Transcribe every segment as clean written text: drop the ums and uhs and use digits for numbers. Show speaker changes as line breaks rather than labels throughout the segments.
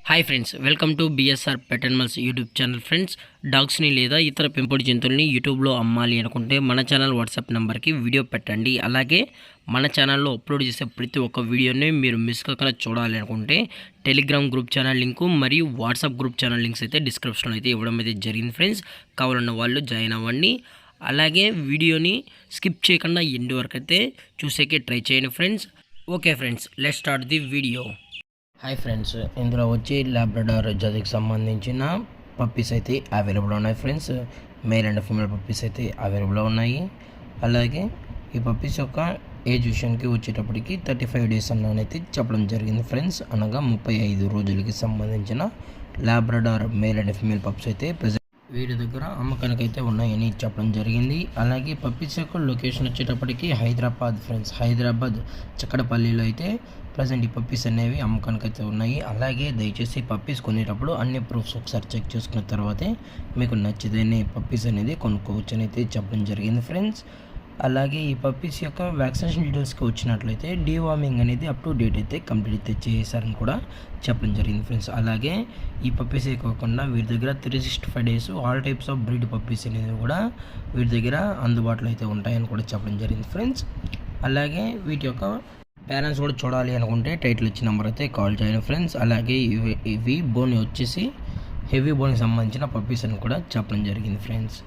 Hi friends, welcome to BSR pet animals YouTube channel. Friends, డాగ్స్ని లేదా ఇతర పెంపుడు జంతువుల్ని యూట్యూబ్లో అమ్మాలి అనుకుంటే మన ఛానల్ వాట్సాప్ నెంబర్కి వీడియో పెట్టండి. అలాగే మన ఛానల్లో అప్లోడ్ చేసే ప్రతి ఒక్క వీడియోని మీరు మిస్ కాకుండా చూడాలి అనుకుంటే టెలిగ్రామ్ గ్రూప్ ఛానల్ లింకు మరియు వాట్సాప్ గ్రూప్ ఛానల్ లింక్స్ అయితే డిస్క్రిప్షన్లో అయితే ఇవ్వడం అయితే జరిగింది. ఫ్రెండ్స్, కావాలన్న వాళ్ళు జాయిన్ అవ్వండి. అలాగే వీడియోని స్కిప్ చేయకుండా ఎండ్ వరకు అయితే చూసేకే ట్రై చేయండి friends. Okay friends, let's start the video. Hi friends, ఇందులో వచ్చి లాబ్రడార్ జాతికి సంబంధించిన పప్పీస్ అయితే అవైలబుల్ ఉన్నాయి. Friends, male and female puppies అయితే అవైలబుల్ ఉన్నాయి. అలాగే ఈ పప్పీస్ యొక్క ఏజ్ విషయానికి వచ్చేటప్పటికి 35 డేస్ అన్నైతే చెప్పడం జరిగింది. ఫ్రెండ్స్, అనగా 35 రోజులకి సంబంధించిన Labrador male and female pups అయితే వీరి దగ్గర అమ్మకానికి అయితే ఉన్నాయని చెప్పడం జరిగింది. అలాగే పప్పీస్ యొక్క లొకేషన్ వచ్చేటప్పటికి హైదరాబాద్. ఫ్రెండ్స్, హైదరాబాద్ చక్కడపల్లిలో అయితే ప్రజెంట్ ఈ పప్పీస్ అనేవి అమ్మకానికి అయితే ఉన్నాయి. అలాగే దయచేసి పప్పీస్ కొనేటప్పుడు అన్ని ప్రూఫ్స్ ఒకసారి చెక్ చేసుకున్న తర్వాతే మీకు నచ్చితేనే పప్పీస్ అనేది కొనుక్కోవచ్చు అని అయితే చెప్పడం జరిగింది. ఫ్రెండ్స్, అలాగే ఈ పప్పీస్ యొక్క వ్యాక్సినేషన్ డీటెయిల్స్కి వచ్చినట్లయితే డీవార్మింగ్ అనేది అప్ టు డేట్ అయితే కంప్లీట్ అయితే చేశారని కూడా చెప్పడం జరిగింది. ఫ్రెండ్స్, అలాగే ఈ పప్పీసే కాకుండా వీరి దగ్గర 365 days all types of breed puppies అనేది కూడా వీరి దగ్గర అందుబాటులో అయితే ఉంటాయని కూడా చెప్పడం జరిగింది. ఫ్రెండ్స్, అలాగే వీటి యొక్క పేరెంట్స్ కూడా చూడాలి అనుకుంటే టైటిల్ ఇచ్చిన నెంబర్ అయితే కాల్ చేయండి. ఫ్రెండ్స్, అలాగే ఇవి బోన్ వచ్చేసి హెవీ బోన్కి సంబంధించిన పప్పీస్ అని కూడా చెప్పడం జరిగింది. ఫ్రెండ్స్,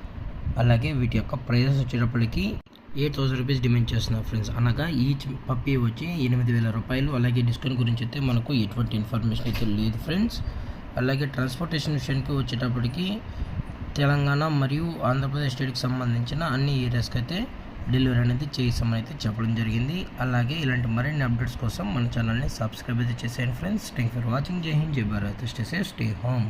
అలాగే వీటి యొక్క ప్రైజెస్ వచ్చేటప్పటికి 8,000 రూపీస్ డిమాండ్ చేస్తున్నారు. ఫ్రెండ్స్, అనగా ఈచ్ పప్పీ వచ్చి 8,000 రూపాయలు. అలాగే డిస్కౌంట్ గురించి అయితే మనకు ఎటువంటి ఇన్ఫర్మేషన్ అయితే లేదు. ఫ్రెండ్స్, అలాగే ట్రాన్స్పోర్టేషన్ విషయానికి వచ్చేటప్పటికి తెలంగాణ మరియు ఆంధ్రప్రదేశ్ స్టేట్కి సంబంధించిన అన్ని ఏరియాస్కి అయితే డెలివరీ అనేది చేసామని అయితే చెప్పడం జరిగింది. అలాగే ఇలాంటి మరిన్ని అప్డేట్స్ కోసం మన ఛానల్ని సబ్స్క్రైబ్ అయితే చేసేయండి. Friends, thank for watching. జై హింద్, జై Bharat, stay safe, stay home.